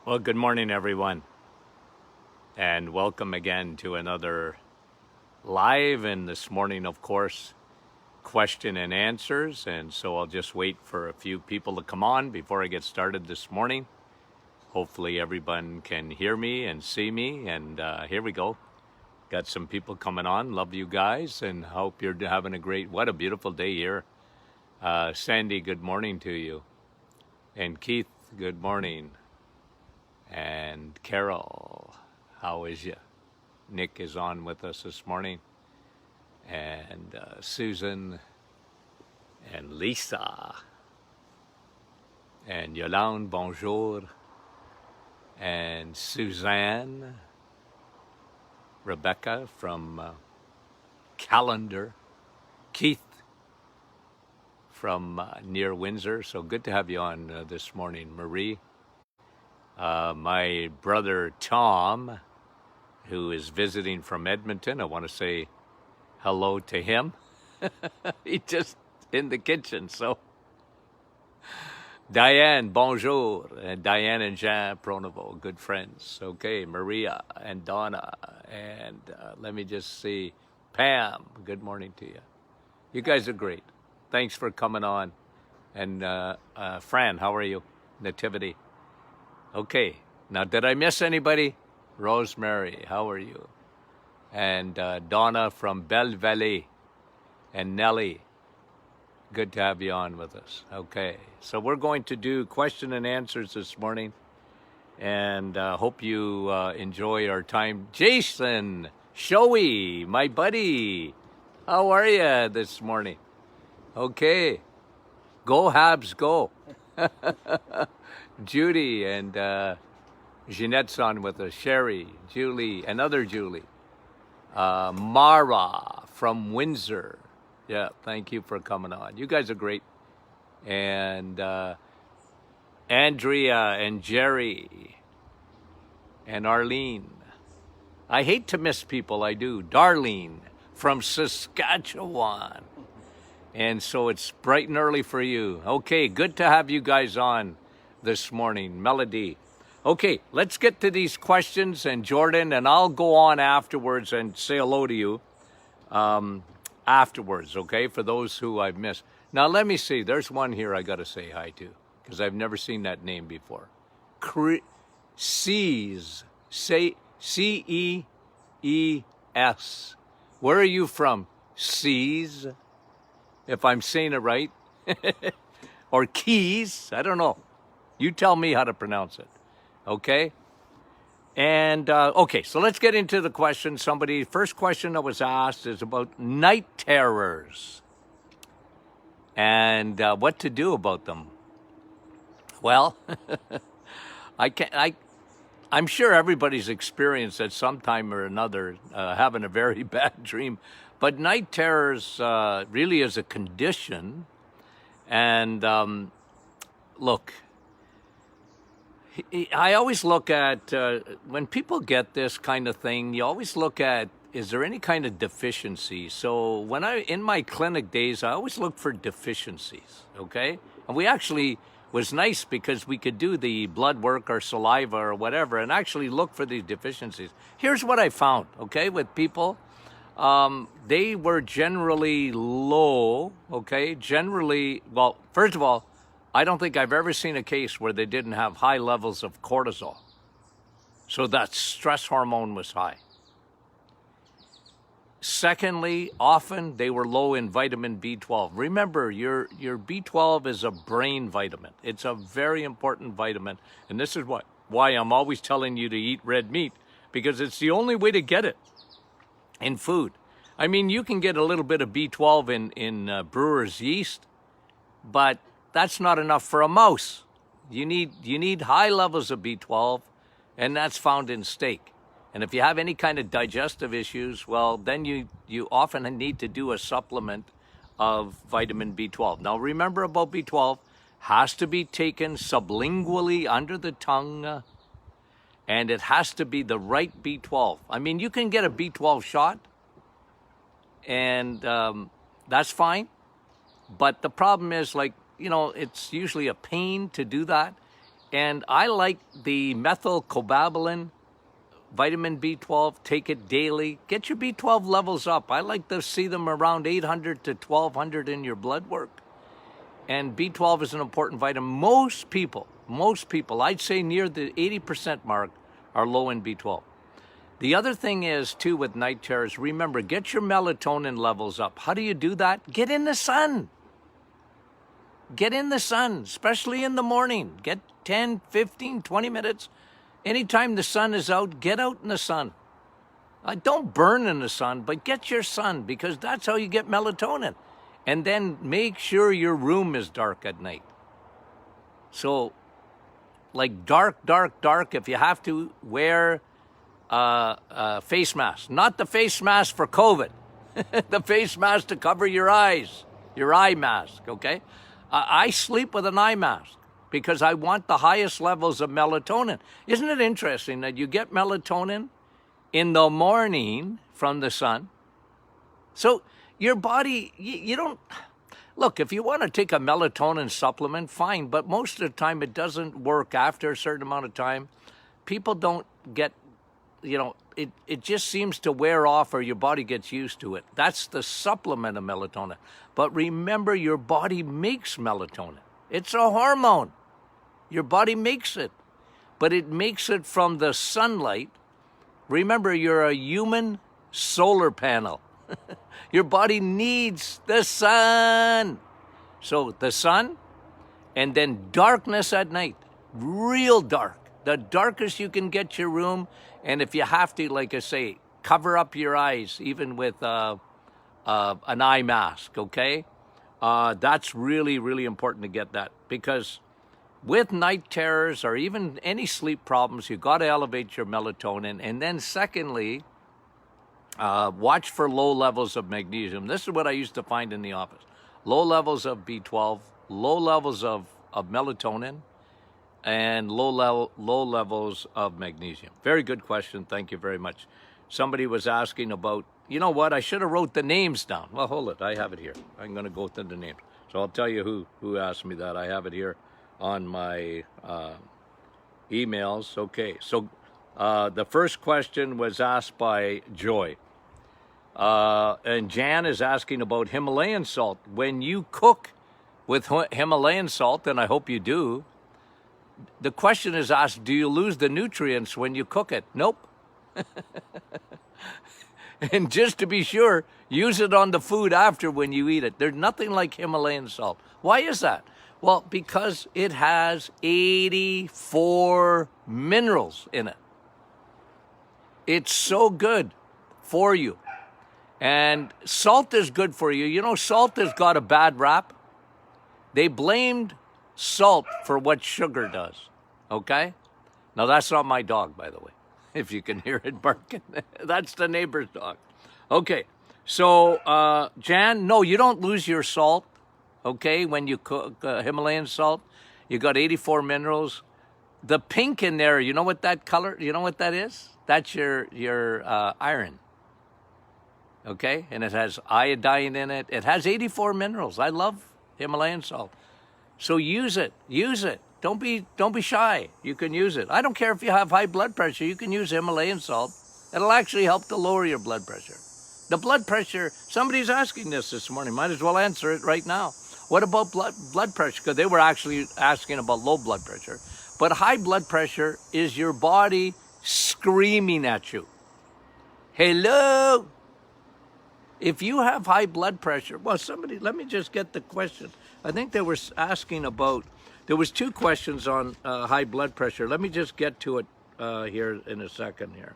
Well, good morning, everyone, and welcome again to another live. And this morning, of course, question and answers. And so I'll just wait for a few people to come on before I get started this morning. Hopefully, everyone can hear me and see me. And here we go. Got some people coming on. Love you guys, and hope you're having what a beautiful day here. Sandy, good morning to you. And Keith, good morning. And Carol, how is you? Nick is on with us this morning. And Susan and Lisa and Yolande, bonjour. And Suzanne, Rebecca from Callender, Keith from near Windsor. So good to have you on this morning, Marie. My brother Tom, who is visiting from Edmonton, I want to say hello to him. He's just in the kitchen, so. Diane, bonjour. And Diane and Jean Pronovo, good friends. Okay, Maria and Donna. And let me just see. Pam, good morning to you. You guys are great. Thanks for coming on. And Fran, how are you? Nativity. Okay, now did I miss anybody? Rosemary, how are you? And Donna from Belle Valley. And Nellie, good to have you on with us. Okay, so we're going to do question and answers this morning. And hope you enjoy our time. Jason, Showy, my buddy, how are you this morning? Okay, go Habs, go. Judy and Jeanette's on with us. Sherry, Julie, another Julie. Mara from Windsor. Yeah, thank you for coming on. You guys are great. And Andrea and Jerry and Arlene. I hate to miss people, I do. Darlene from Saskatchewan. And so it's bright and early for you. Okay, good to have you guys on this morning. Melody. Okay, let's get to these questions. And Jordan, and I'll go on afterwards and say hello to you afterwards, okay, for those who I've missed. Now, let me see. There's one here I got to say hi to because I've never seen that name before. Cees. Say C-E-E-S. Where are you from? Cees? If I'm saying it right. Or Keys. I don't know. You tell me how to pronounce it. Okay? And, okay, so let's get into the question. First question that was asked is about night terrors and what to do about them. Well, I'm sure everybody's experienced at some time or another having a very bad dream. But night terrors really is a condition. And look, I always look at, when people get this kind of thing, you always look at, is there any kind of deficiency? So in my clinic days, I always look for deficiencies, okay? And we actually was nice because we could do the blood work or saliva or whatever and actually look for these deficiencies. Here's what I found, okay, with people. They were generally low, okay? Well, first of all, I don't think I've ever seen a case where they didn't have high levels of cortisol. So that stress hormone was high. Secondly, often they were low in vitamin B12. Remember, your B12 is a brain vitamin. It's a very important vitamin. And this is why I'm always telling you to eat red meat, because it's the only way to get it in food. I mean, you can get a little bit of B12 in brewer's yeast, but that's not enough for a mouse. You need high levels of B12, and that's found in steak. And if you have any kind of digestive issues, well, then you often need to do a supplement of vitamin B12. Now, remember about B12, has to be taken sublingually under the tongue, and it has to be the right B12. I mean, you can get a B12 shot, and that's fine. But the problem is, it's usually a pain to do that. And I like the methylcobalamin, vitamin B12, take it daily. Get your B12 levels up. I like to see them around 800 to 1200 in your blood work. And B12 is an important vitamin. Most people, I'd say near the 80% mark, are low in B12. The other thing is, too, with night terrors, remember, get your melatonin levels up. How do you do that? Get in the sun. Get in the sun, especially in the morning. Get 10, 15, 20 minutes. Anytime the sun is out, get out in the sun. Don't burn in the sun, but get your sun, because that's how you get melatonin. And then make sure your room is dark at night. So, like dark, if you have to, wear a face mask. Not the face mask for COVID. The face mask to cover your eyes. Your eye mask, okay? I sleep with an eye mask because I want the highest levels of melatonin. Isn't it interesting that you get melatonin in the morning from the sun? So your body, you don't... Look, if you want to take a melatonin supplement, fine, but most of the time it doesn't work after a certain amount of time. People don't get, it just seems to wear off or your body gets used to it. That's the supplement of melatonin. But remember, your body makes melatonin. It's a hormone. Your body makes it. But it makes it from the sunlight. Remember, you're a human solar panel. Your body needs the sun. So the sun, and then darkness at night. Real dark. The darkest you can get your room. And if you have to, like I say, cover up your eyes, even with an eye mask, okay? That's really, really important to get that. Because with night terrors or even any sleep problems, you got to elevate your melatonin. And then secondly, watch for low levels of magnesium. This is what I used to find in the office. Low levels of B12, low levels of melatonin, and low levels of magnesium. Very good question. Thank you very much. Somebody was asking about, you know what, I should have wrote the names down. Well, hold it. I have it here. I'm going to go through the names. So I'll tell you who asked me that. I have it here on my emails. Okay, so the first question was asked by Joy. And Jan is asking about Himalayan salt. When you cook with Himalayan salt, and I hope you do, the question is asked, do you lose the nutrients when you cook it? Nope. And just to be sure, use it on the food after when you eat it. There's nothing like Himalayan salt. Why is that? Well, because it has 84 minerals in it. It's so good for you. And salt is good for you. You know, salt has got a bad rap. They blamed salt for what sugar does, okay? Now, that's not my dog, by the way, if you can hear it barking. That's the neighbor's dog. Okay, so, Jan, no, you don't lose your salt, okay, when you cook Himalayan salt. You got 84 minerals. The pink in there, you know what that color, you know what that is? That's your iron. Okay, and it has iodine in it. It has 84 minerals. I love Himalayan salt. So use it. Use it. Don't be shy. You can use it. I don't care if you have high blood pressure. You can use Himalayan salt. It'll actually help to lower your blood pressure. The blood pressure, somebody's asking this morning. Might as well answer it right now. What about blood pressure? Because they were actually asking about low blood pressure. But high blood pressure is your body screaming at you. Hello? If you have high blood pressure, well, somebody, let me just get the question. I think they were asking about, there was two questions on high blood pressure. Let me just get to it here in a second here.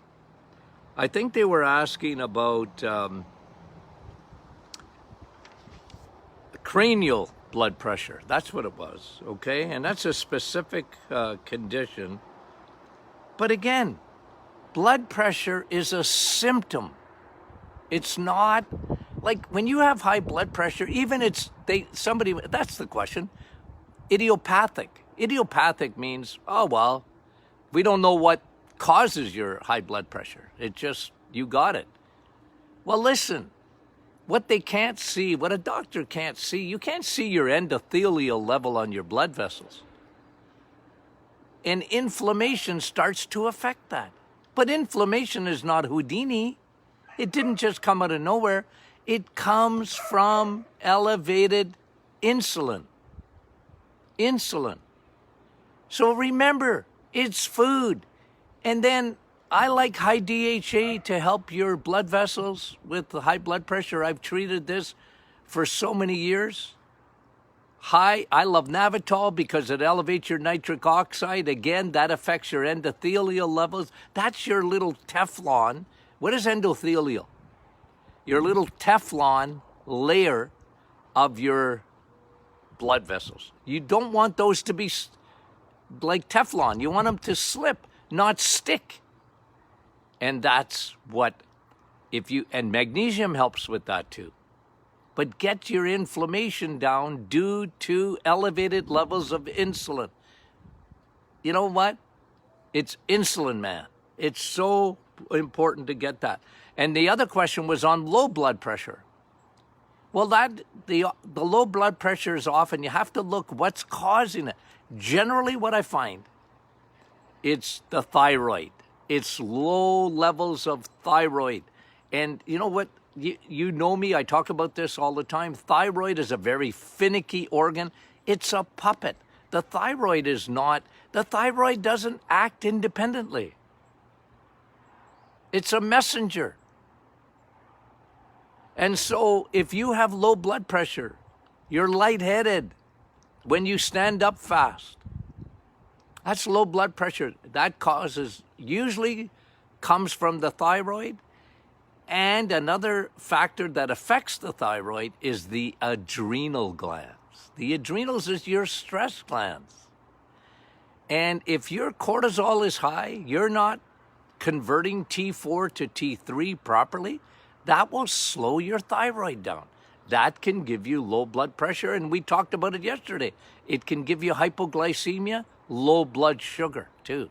I think they were asking about cranial blood pressure. That's what it was, okay? And that's a specific condition. But again, blood pressure is a symptom. It's not like when you have high blood pressure, even that's the question, idiopathic. Idiopathic means, oh, well, we don't know what causes your high blood pressure. It just, you got it. Well, listen, what they can't see, what a doctor can't see, you can't see your endothelial level on your blood vessels. And inflammation starts to affect that. But inflammation is not Houdini. It didn't just come out of nowhere. It comes from elevated insulin. Insulin. So remember, it's food. And then I like high DHA to help your blood vessels with the high blood pressure. I've treated this for so many years. I love Navitol because it elevates your nitric oxide. Again, that affects your endothelial levels. That's your little Teflon. What is endothelial? Your little Teflon layer of your blood vessels. You don't want those to be like Teflon. You want them to slip, not stick. And that's what, and magnesium helps with that too. But get your inflammation down due to elevated levels of insulin. You know what? It's insulin, man. It's so important to get that. And the other question was on low blood pressure. Well, the low blood pressure is often, you have to look what's causing it. Generally, what I find, it's the thyroid. It's low levels of thyroid. And you know what? You know me, I talk about this all the time. Thyroid is a very finicky organ. It's a puppet. The thyroid doesn't act independently. It's a messenger. And so if you have low blood pressure, you're lightheaded when you stand up fast. That's low blood pressure. That usually comes from the thyroid. And another factor that affects the thyroid is the adrenal glands. The adrenals is your stress glands. And if your cortisol is high, you're not converting T4 to T3 properly, that will slow your thyroid down. That can give you low blood pressure, and we talked about it yesterday. It can give you hypoglycemia, low blood sugar too.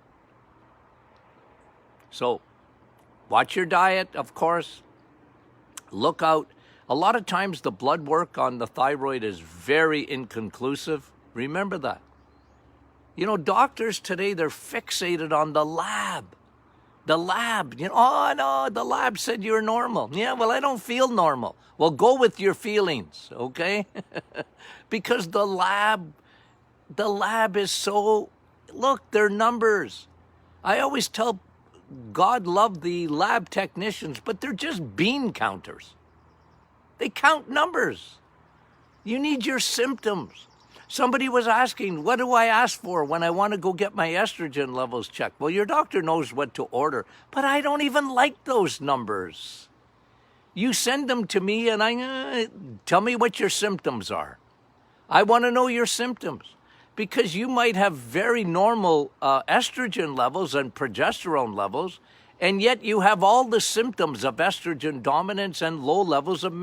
So watch your diet, of course. Look out. A lot of times the blood work on the thyroid is very inconclusive. Remember that. You know, doctors today, they're fixated on the lab. The lab, oh no, the lab said you're normal. Yeah, well, I don't feel normal. Well, go with your feelings, okay? Because the lab is so, look, they're numbers. I always tell God loved the lab technicians, but they're just bean counters. They count numbers. You need your symptoms. Somebody was asking, what do I ask for when I want to go get my estrogen levels checked? Well, your doctor knows what to order, but I don't even like those numbers. You send them to me and tell me what your symptoms are. I want to know your symptoms because you might have very normal estrogen levels and progesterone levels, and yet you have all the symptoms of estrogen dominance and low levels of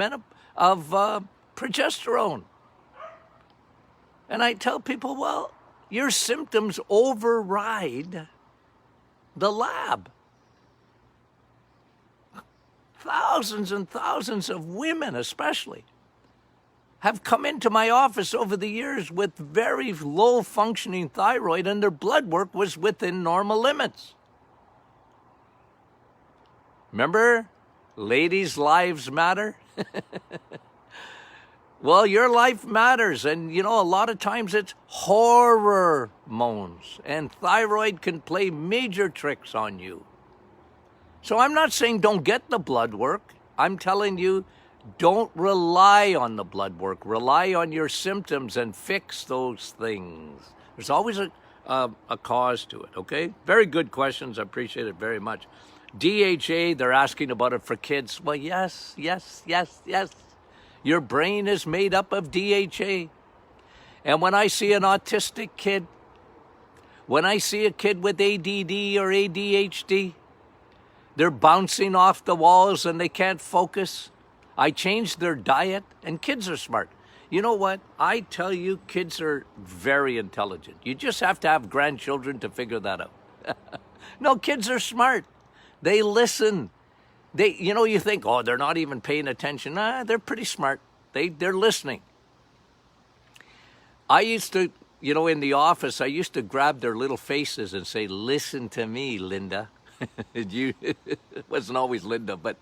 progesterone. And I tell people, well, your symptoms override the lab. Thousands and thousands of women, especially, have come into my office over the years with very low functioning thyroid, and their blood work was within normal limits. Remember, ladies' lives matter? Well, your life matters, and a lot of times it's hormones, and thyroid can play major tricks on you. So I'm not saying don't get the blood work. I'm telling you, don't rely on the blood work. Rely on your symptoms and fix those things. There's always a cause to it, okay? Very good questions. I appreciate it very much. DHA, they're asking about it for kids. Well, yes. Your brain is made up of DHA. And when I see an autistic kid, when I see a kid with ADD or ADHD, they're bouncing off the walls and they can't focus, I change their diet, and kids are smart. You know what? I tell you, kids are very intelligent. You just have to have grandchildren to figure that out. No, kids are smart. They listen. You think, oh, they're not even paying attention. Nah, they're pretty smart. They're listening. I used to in the office, I used to grab their little faces and say, listen to me, Linda. It wasn't always Linda, but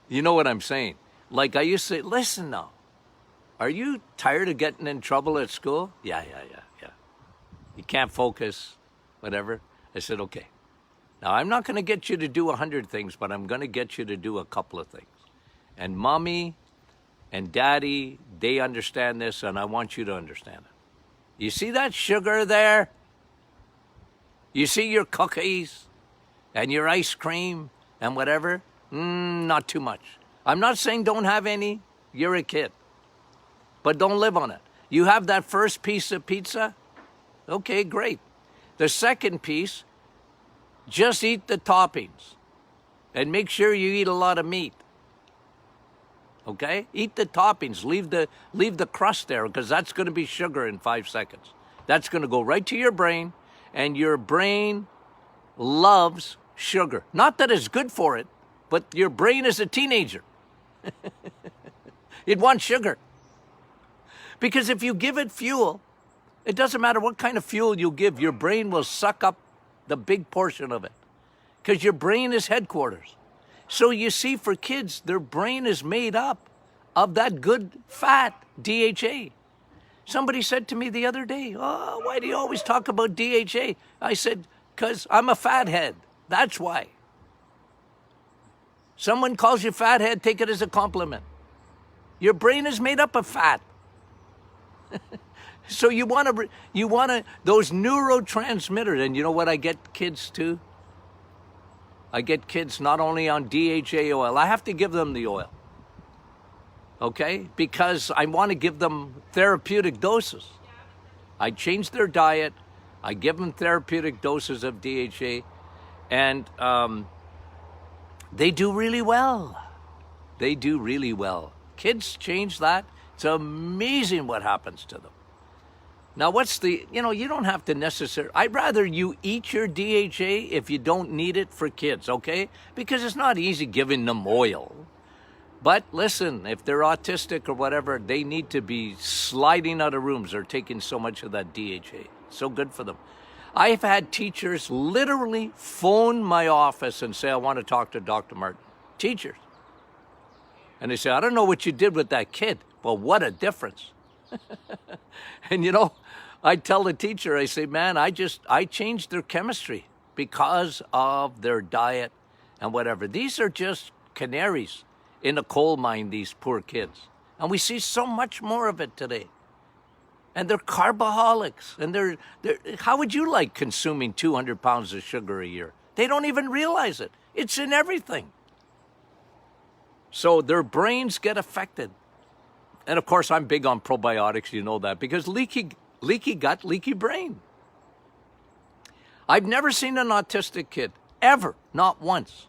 you know what I'm saying. Like I used to say, listen now, are you tired of getting in trouble at school? Yeah. You can't focus, whatever. I said, okay. Now, I'm not going to get you to do 100 things, but I'm going to get you to do a couple of things. And mommy and daddy, they understand this, and I want you to understand it. You see that sugar there? You see your cookies and your ice cream and whatever? Not too much. I'm not saying don't have any. You're a kid. But don't live on it. You have that first piece of pizza? Okay, great. The second piece, just eat the toppings. And make sure you eat a lot of meat. Okay? Eat the toppings. Leave the crust there, because that's going to be sugar in 5 seconds. That's going to go right to your brain, and your brain loves sugar. Not that it's good for it, but your brain is a teenager. It wants sugar. Because if you give it fuel, it doesn't matter what kind of fuel you give, your brain will suck up the big portion of it. Because your brain is headquarters. So you see, for kids, their brain is made up of that good fat, DHA. Somebody said to me the other day, oh, why do you always talk about DHA? I said, because I'm a fathead. That's why. Someone calls you fathead, take it as a compliment. Your brain is made up of fat. So you want to, those neurotransmitters, and you know what I get kids to? I get kids not only on DHA oil, I have to give them the oil. Okay? Because I want to give them therapeutic doses. I change their diet, I give them therapeutic doses of DHA, and they do really well. They do really well. Kids change that. It's amazing what happens to them. Now, you don't have to necessarily, I'd rather you eat your DHA if you don't need it for kids, okay? Because it's not easy giving them oil. But listen, if they're autistic or whatever, they need to be sliding out of rooms. They're taking so much of that DHA. So good for them. I've had teachers literally phone my office and say, I want to talk to Dr. Martin. Teachers. And they say, I don't know what you did with that kid. Well, what a difference. And I tell the teacher, I say, man, I changed their chemistry because of their diet and whatever. These are just canaries in a coal mine, these poor kids. And we see so much more of it today. And they're carboholics. And they're how would you like consuming 200 pounds of sugar a year? They don't even realize it. It's in everything. So their brains get affected. And of course, I'm big on probiotics, you know that, because leaky gut, leaky brain. I've never seen an autistic kid, ever, not once.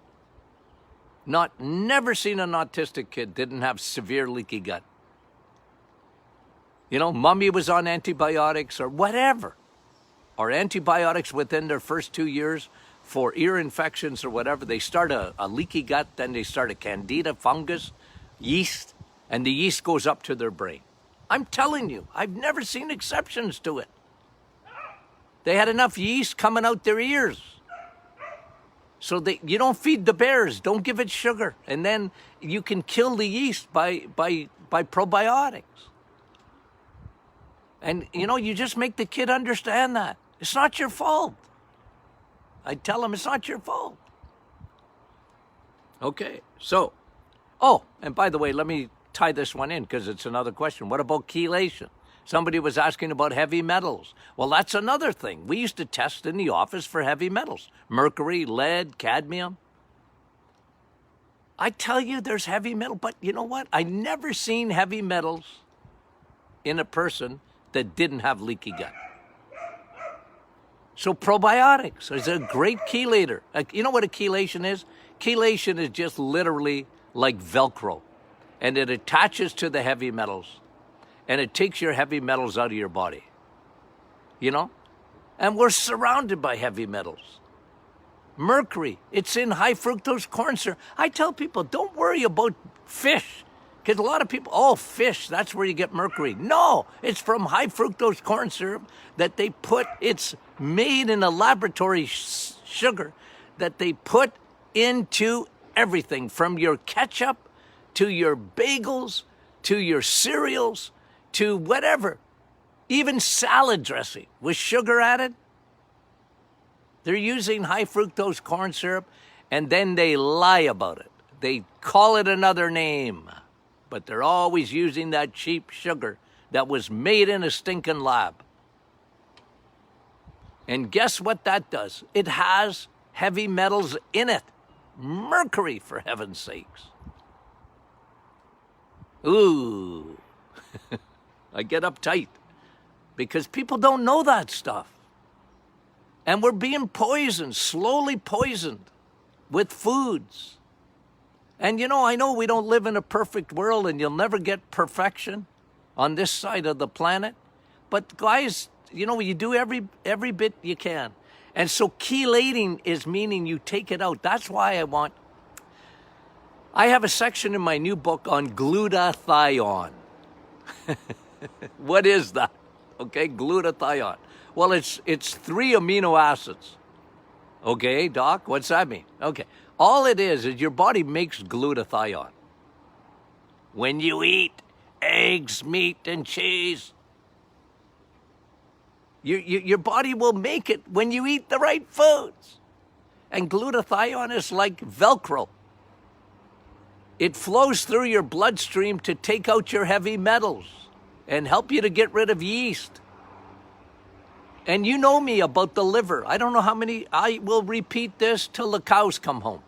Never seen an autistic kid didn't have severe leaky gut. Mommy was on antibiotics or whatever, or antibiotics within their first 2 years for ear infections or whatever. They start a leaky gut, then they start a candida fungus, yeast, and the yeast goes up to their brain. I'm telling you, I've never seen exceptions to it. They had enough yeast coming out their ears. So you don't feed the bears, don't give it sugar. And then you can kill the yeast by probiotics. And, you just make the kid understand that. It's not your fault. I tell them it's not your fault. Okay, so, and by the way, let me tie this one in because it's another question. What about chelation? Somebody was asking about heavy metals. Well, that's another thing. We used to test in the office for heavy metals. Mercury, lead, cadmium. I tell you there's heavy metal, but you know what? I never seen heavy metals in a person that didn't have leaky gut. So probiotics is a great chelator. You know what a chelation is? Chelation is just literally like Velcro. And it attaches to the heavy metals. And it takes your heavy metals out of your body. And we're surrounded by heavy metals. Mercury, it's in high fructose corn syrup. I tell people, don't worry about fish. Because a lot of people, oh, fish, that's where you get mercury. No, it's from high fructose corn syrup that they put, it's made in a laboratory sugar that they put into everything from your ketchup to your bagels to your cereals to whatever. Even salad dressing with sugar added. They're using high fructose corn syrup and then they lie about it. They call it another name, but they're always using that cheap sugar that was made in a stinking lab. And guess what that does? It has heavy metals in it. Mercury, for heaven's sakes. Ooh, I get uptight because people don't know that stuff. And we're being poisoned, slowly poisoned with foods. And you know, I know we don't live in a perfect world and you'll never get perfection on this side of the planet. But guys, you know, you do every bit you can. And so chelating is meaning you take it out. That's why I have a section in my new book on glutathione. What is that? Okay, glutathione. Well, it's 3 amino acids. Okay, doc, what's that mean? Okay, all it is your body makes glutathione. When you eat eggs, meat, and cheese, your body will make it when you eat the right foods. And glutathione is like Velcro. It flows through your bloodstream to take out your heavy metals and help you to get rid of yeast. And you know me about the liver. I don't know how many, I will repeat this till the cows come home.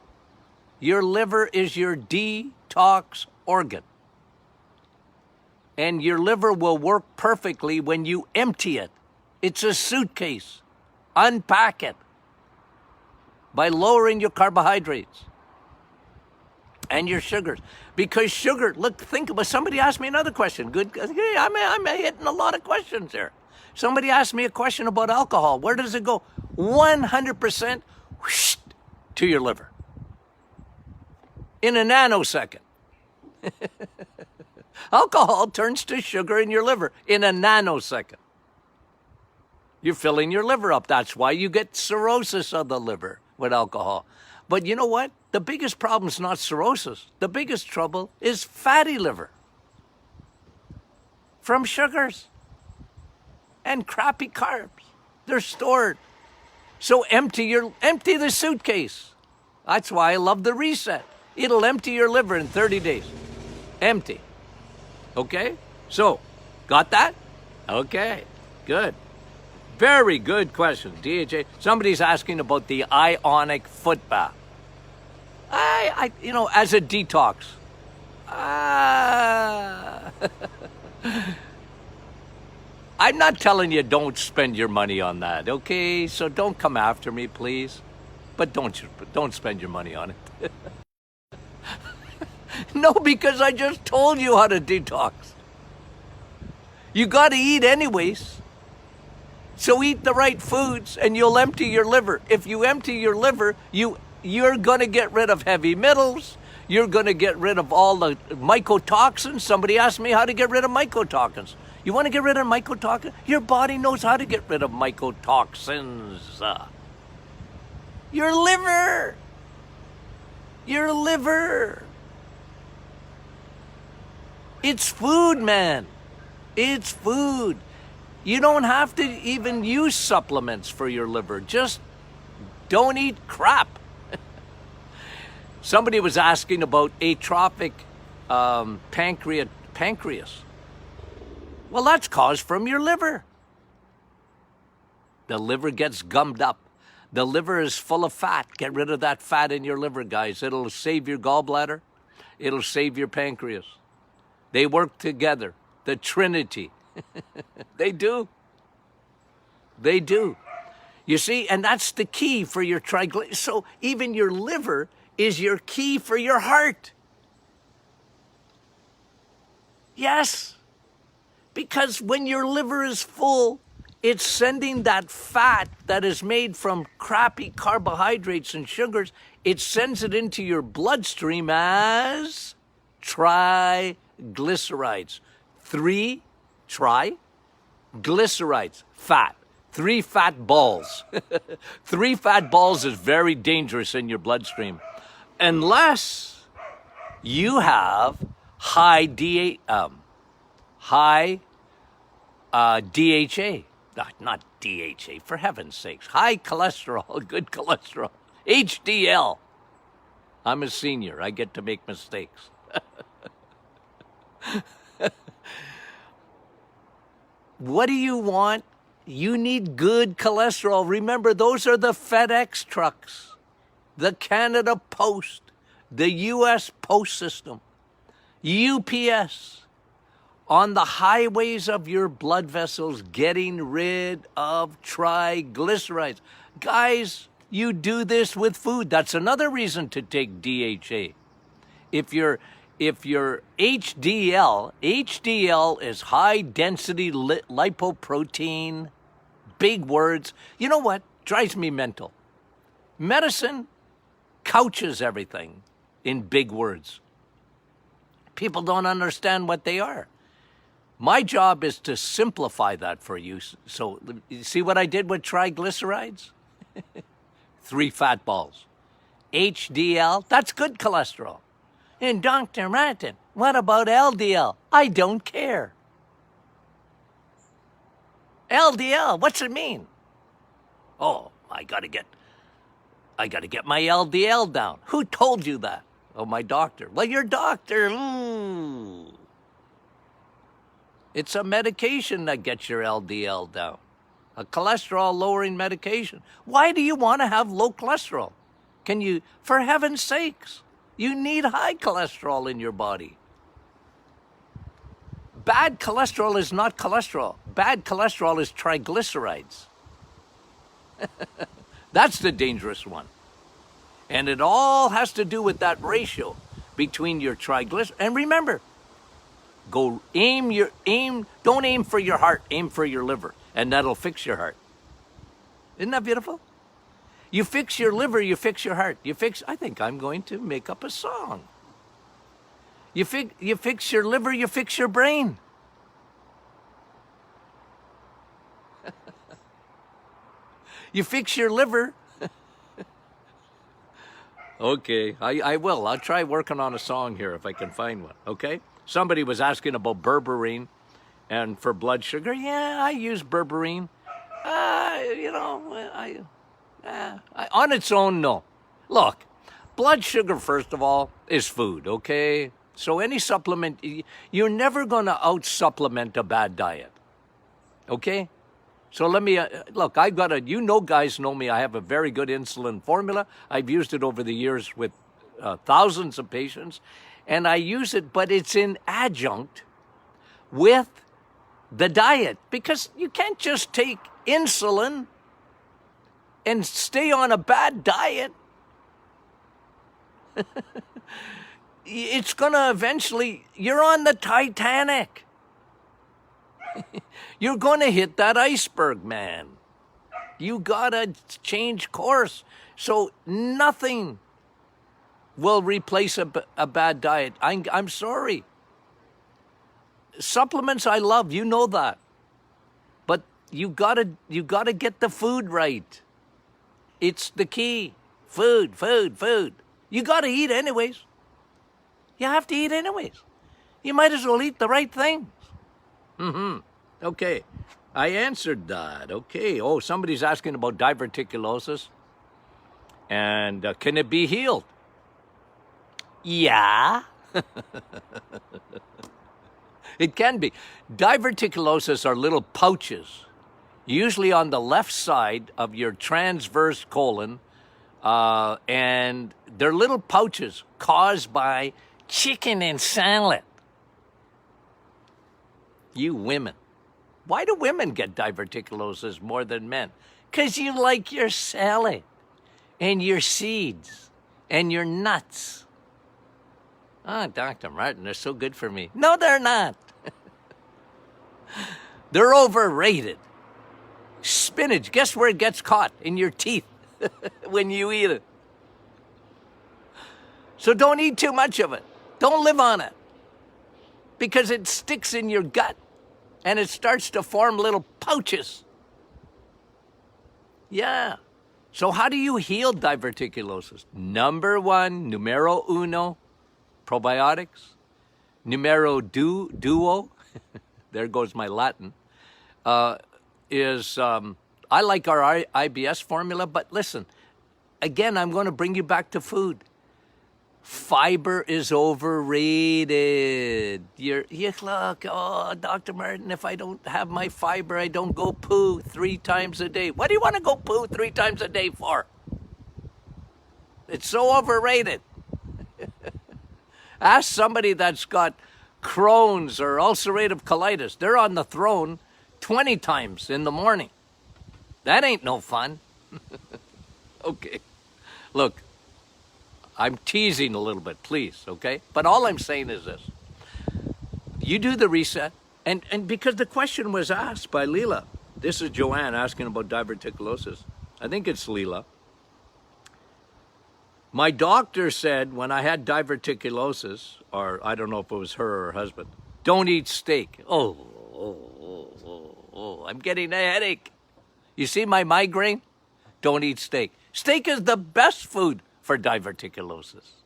Your liver is your detox organ. And your liver will work perfectly when you empty it. It's a suitcase. Unpack it by lowering your carbohydrates and your sugars. Because sugar, look, think about, somebody asked me another question. Good, I'm hitting a lot of questions here. Somebody asked me a question about alcohol. Where does it go? 100% whoosh, to your liver. In a nanosecond. Alcohol turns to sugar in your liver in a nanosecond. You're filling your liver up. That's why you get cirrhosis of the liver with alcohol. But you know what? The biggest problem is not cirrhosis. The biggest trouble is fatty liver from sugars and crappy carbs. They're stored. So empty the suitcase. That's why I love the reset. It'll empty your liver in 30 days. Empty. Okay? So, got that? Okay, good. Very good question, DHA. Somebody's asking about the ionic foot bath. You know, as a detox. I'm not telling you don't spend your money on that, okay? So don't come after me, please. But don't spend your money on it. No, because I just told you how to detox. You got to eat anyways. So eat the right foods and you'll empty your liver. If you empty your liver, you're going to get rid of heavy metals. You're going to get rid of all the mycotoxins. Somebody asked me how to get rid of mycotoxins. You want to get rid of mycotoxins? Your body knows how to get rid of mycotoxins. Your liver. Your liver. It's food, man. It's food. You don't have to even use supplements for your liver. Just don't eat crap. Somebody was asking about atrophic pancreas. Well, that's caused from your liver. The liver gets gummed up. The liver is full of fat. Get rid of that fat in your liver, guys. It'll save your gallbladder. It'll save your pancreas. They work together. The Trinity. They do. They do. You see, and that's the key for your triglycerides. So even your liver is your key for your heart. Yes. Because when your liver is full, it's sending that fat that is made from crappy carbohydrates and sugars, it sends it into your bloodstream as triglycerides. triglycerides. 3 triglycerides, fat. 3 fat balls. 3 fat balls is very dangerous in your bloodstream. Unless you have high DHA. Not DHA, for heaven's sakes. High cholesterol, good cholesterol. HDL. I'm a senior. I get to make mistakes. What do you want? You need good cholesterol. Remember, those are the FedEx trucks, the Canada Post, the U.S. Post System, UPS, on the highways of your blood vessels, getting rid of triglycerides. Guys, you do this with food. That's another reason to take DHA. If your HDL is high density lipoprotein, big words. You know what? Drives me mental. Medicine couches everything in big words. People don't understand what they are. My job is to simplify that for you. So, you see what I did with triglycerides? 3 fat balls. HDL, that's good cholesterol. And Dr. Martin, what about LDL? I don't care. LDL, what's it mean? Oh, I gotta get my LDL down. Who told you that? Oh, my doctor. Well, your doctor. It's a medication that gets your LDL down. A cholesterol-lowering medication. Why do you want to have low cholesterol? Can you, for heaven's sakes, you need high cholesterol in your body. Bad cholesterol is not cholesterol. Bad cholesterol is triglycerides. That's the dangerous one. And it all has to do with that ratio between your triglycerides. And remember, don't aim for your heart, aim for your liver, and that'll fix your heart. Isn't that beautiful? You fix your liver, you fix your heart. I think I'm going to make up a song. You fix your liver, you fix your brain. You fix your liver. Okay, I will. I'll try working on a song here if I can find one, okay? Somebody was asking about berberine and for blood sugar. Yeah, I use berberine. On its own, no. Look, blood sugar, first of all, is food, okay? So any supplement, you're never going to out-supplement a bad diet, okay? So let me, look, guys know me, I have a very good insulin formula. I've used it over the years with thousands of patients, and I use it, but it's in adjunct with the diet, because you can't just take insulin and stay on a bad diet. It's going to eventually, you're on the Titanic. You're going to hit that iceberg, man. You got to change course. So nothing will replace a bad diet. I'm sorry. Supplements I love, you know that. But you gotta get the food right. It's the key. Food. You gotta eat anyways. You have to eat anyways. You might as well eat the right things. Okay. I answered that. Okay. Oh, somebody's asking about diverticulosis. And can it be healed? Yeah. It can be. Diverticulosis are little pouches, usually on the left side of your transverse colon, and they're little pouches caused by chicken and salad. You women. Why do women get diverticulosis more than men? Because you like your salad and your seeds and your nuts. Ah, Dr. Martin, they're so good for me. No, they're not. They're overrated. Spinach, guess where it gets caught? In your teeth when you eat it. So don't eat too much of it. Don't live on it. because it sticks in your gut and it starts to form little pouches. Yeah. So how do you heal diverticulosis? Number one, numero uno, probiotics. Numero duo, there goes my Latin, is I like our IBS formula, but listen, again, I'm going to bring you back to food. Fiber is overrated. You look, oh, Dr. Martin, if I don't have my fiber, I don't go poo 3 times a day. What do you want to go poo 3 times a day for? It's so overrated. Ask somebody that's got Crohn's or ulcerative colitis. They're on the throne 20 times in the morning. That ain't no fun. Okay. Look, I'm teasing a little bit, please, okay? But all I'm saying is this. You do the reset, and because the question was asked by Leela. This is Joanne asking about diverticulosis. I think it's Leela. My doctor said when I had diverticulosis, or I don't know if it was her or her husband, don't eat steak. I'm getting a headache. You see my migraine? Don't eat steak. Steak is the best food for diverticulosis.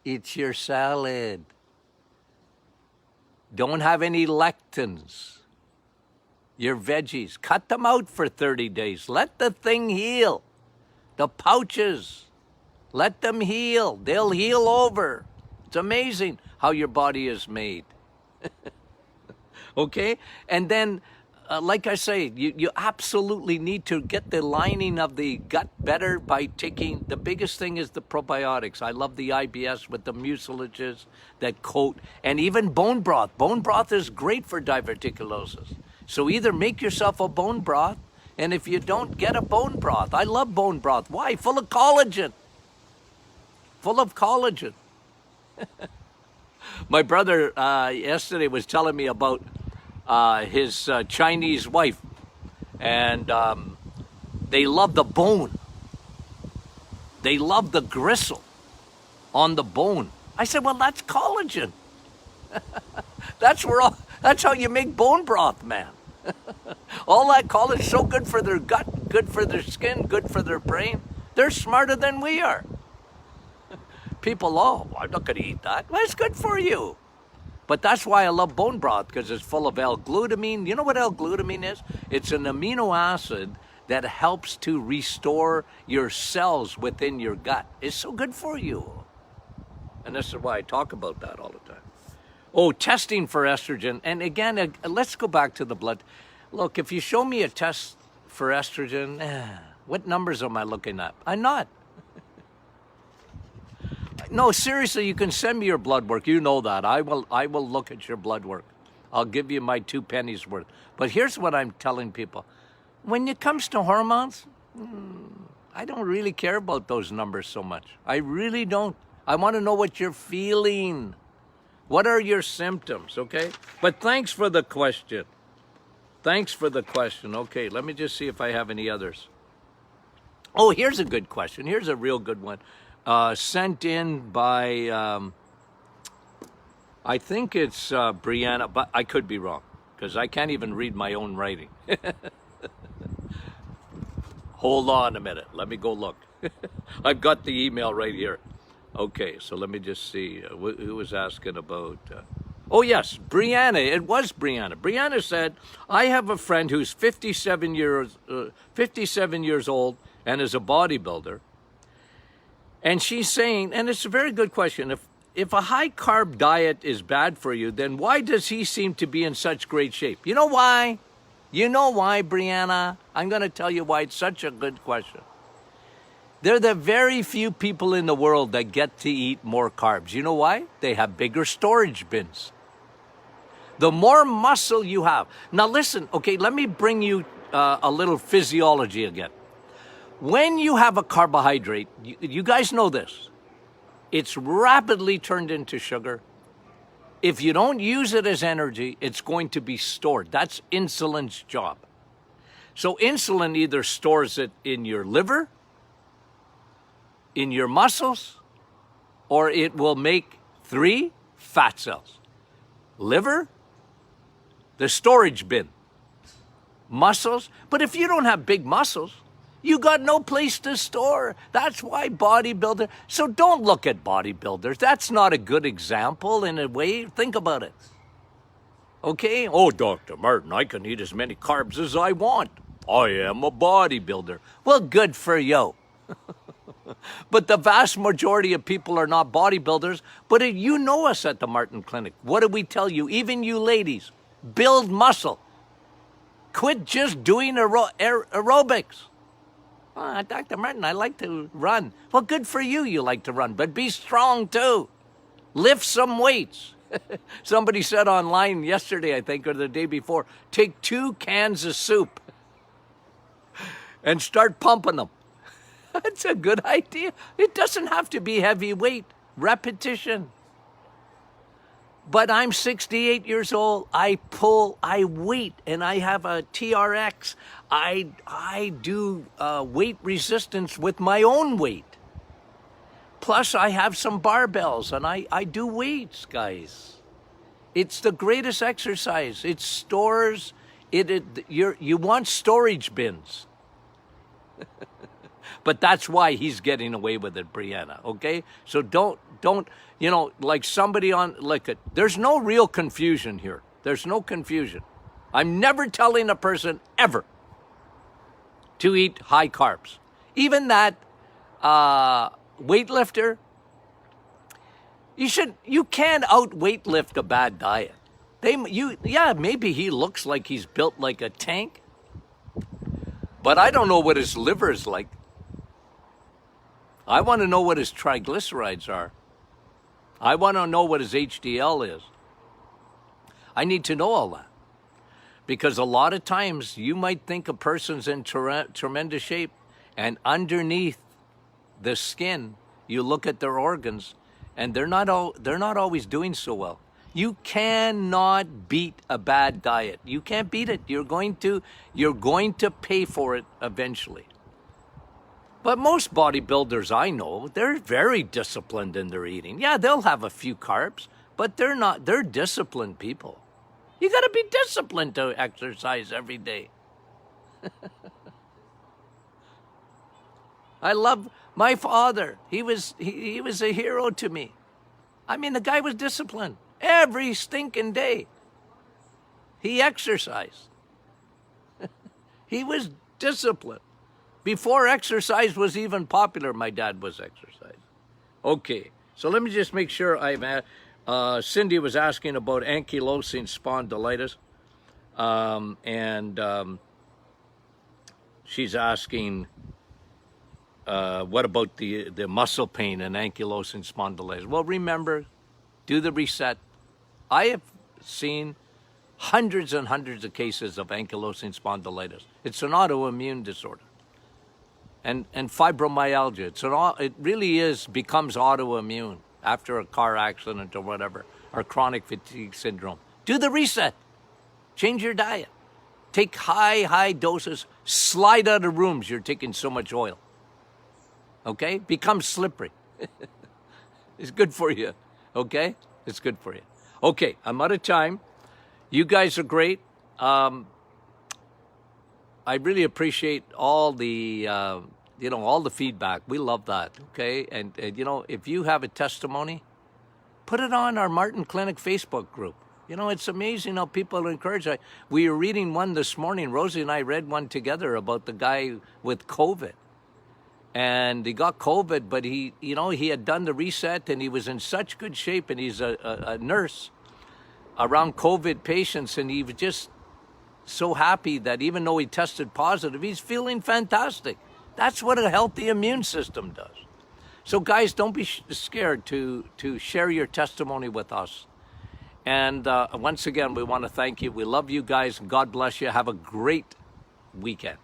Eat your salad. Don't have any lectins. Your veggies, cut them out for 30 days. Let the thing heal. The pouches, let them heal. They'll heal over. It's amazing how your body is made. Okay? And then, like I say, you absolutely need to get the lining of the gut better by taking, the biggest thing is the probiotics. I love the IBS with the mucilages that coat, and even bone broth. Bone broth is great for diverticulosis. So either make yourself a bone broth, and if you don't, get a bone broth. I love bone broth. Why? Full of collagen. Full of collagen. My brother yesterday was telling me about his Chinese wife, and they love the bone. They love the gristle on the bone. I said, well, that's collagen. That's how you make bone broth, man. All that collagen is so good for their gut, good for their skin, good for their brain. They're smarter than we are. People, I'm not going to eat that. Well, it's good for you. But that's why I love bone broth, because it's full of L-glutamine. You know what L-glutamine is? It's an amino acid that helps to restore your cells within your gut. It's so good for you. And this is why I talk about that all the time. Oh, testing for estrogen. And again, let's go back to the blood. Look, if you show me a test for estrogen, what numbers am I looking at? I'm not. No, seriously, you can send me your blood work. You know that. I will look at your blood work. I'll give you my 2 pennies worth. But here's what I'm telling people. When it comes to hormones, I don't really care about those numbers so much. I really don't. I want to know what you're feeling. What are your symptoms, okay? But thanks for the question. Thanks for the question. Okay, let me just see if I have any others. Oh, here's a good question. Here's a real good one. Sent in by, I think it's Brianna, but I could be wrong, because I can't even read my own writing. Hold on a minute. Let me go look. I've got the email right here. Okay, so let me just see who was asking about. Oh, yes, Brianna. It was Brianna. Brianna said, I have a friend who's 57 years old and is a bodybuilder. And she's saying, and it's a very good question, if a high-carb diet is bad for you, then why does he seem to be in such great shape? You know why? You know why, Brianna? I'm going to tell you why it's such a good question. They're the very few people in the world that get to eat more carbs. You know why? They have bigger storage bins. The more muscle you have. Now listen, okay, let me bring you a little physiology again. When you have a carbohydrate, you guys know this, it's rapidly turned into sugar. If you don't use it as energy, it's going to be stored. That's insulin's job. So insulin either stores it in your liver, in your muscles, or it will make 3, fat cells. Liver, the storage bin. Muscles, but if you don't have big muscles, you got no place to store. That's why bodybuilder. So don't look at bodybuilders. That's not a good example in a way. Think about it. Okay? Oh, Dr. Martin, I can eat as many carbs as I want. I am a bodybuilder. Well, good for you. But the vast majority of people are not bodybuilders. But you know us at the Martin Clinic. What do we tell you? Even you ladies, build muscle. Quit just doing aerobics. Dr. Martin, I like to run. Well, good for you, you like to run. But be strong, too. Lift some weights. Somebody said online yesterday, I think, or the day before, take 2 cans of soup and start pumping them. That's a good idea. It doesn't have to be heavy weight. Repetition. But I'm 68 years old. I weight, and I have a TRX. I do weight resistance with my own weight. Plus, I have some barbells, and I do weights, guys. It's the greatest exercise. It stores. You want storage bins. But that's why he's getting away with it, Brianna, okay? So don't, like somebody there's no real confusion here. There's no confusion. I'm never telling a person ever to eat high carbs. Even that weightlifter, you can't out-weightlift a bad diet. Maybe he looks like he's built like a tank, but I don't know what his liver is like. I want to know what his triglycerides are. I want to know what his HDL is. I need to know all that. Because a lot of times you might think a person's in tremendous shape, and underneath the skin, you look at their organs, and they're not always doing so well. You cannot beat a bad diet. You can't beat it. You're going to pay for it eventually. But most bodybuilders I know, they're very disciplined in their eating. Yeah, they'll have a few carbs, but they're disciplined people. You got to be disciplined to exercise every day. I love my father. He was a hero to me. I mean, the guy was disciplined every stinking day. He exercised. He was disciplined. Before exercise was even popular, my dad was exercising. Okay, so let me just make sure Cindy was asking about ankylosing spondylitis. She's asking, what about the muscle pain and ankylosing spondylitis? Well, remember, do the reset. I have seen hundreds and hundreds of cases of ankylosing spondylitis. It's an autoimmune disorder. And fibromyalgia, it really becomes autoimmune after a car accident or whatever, or chronic fatigue syndrome. Do the reset. Change your diet. Take high doses. Slide out of rooms. You're taking so much oil. Okay? Become slippery. It's good for you. Okay? It's good for you. Okay, I'm out of time. You guys are great. I really appreciate all the, all the feedback. We love that, okay? And if you have a testimony, put it on our Martin Clinic Facebook group. It's amazing how people are encouraged. We were reading one this morning. Rosie and I read one together about the guy with COVID. And he got COVID, but he had done the reset, and he was in such good shape, and he's a nurse around COVID patients, and he was just so happy that even though he tested positive, he's feeling fantastic. That's what a healthy immune system does. So guys, don't be scared to share your testimony with us. And once again, we want to thank you. We love you guys. God bless you. Have a great weekend.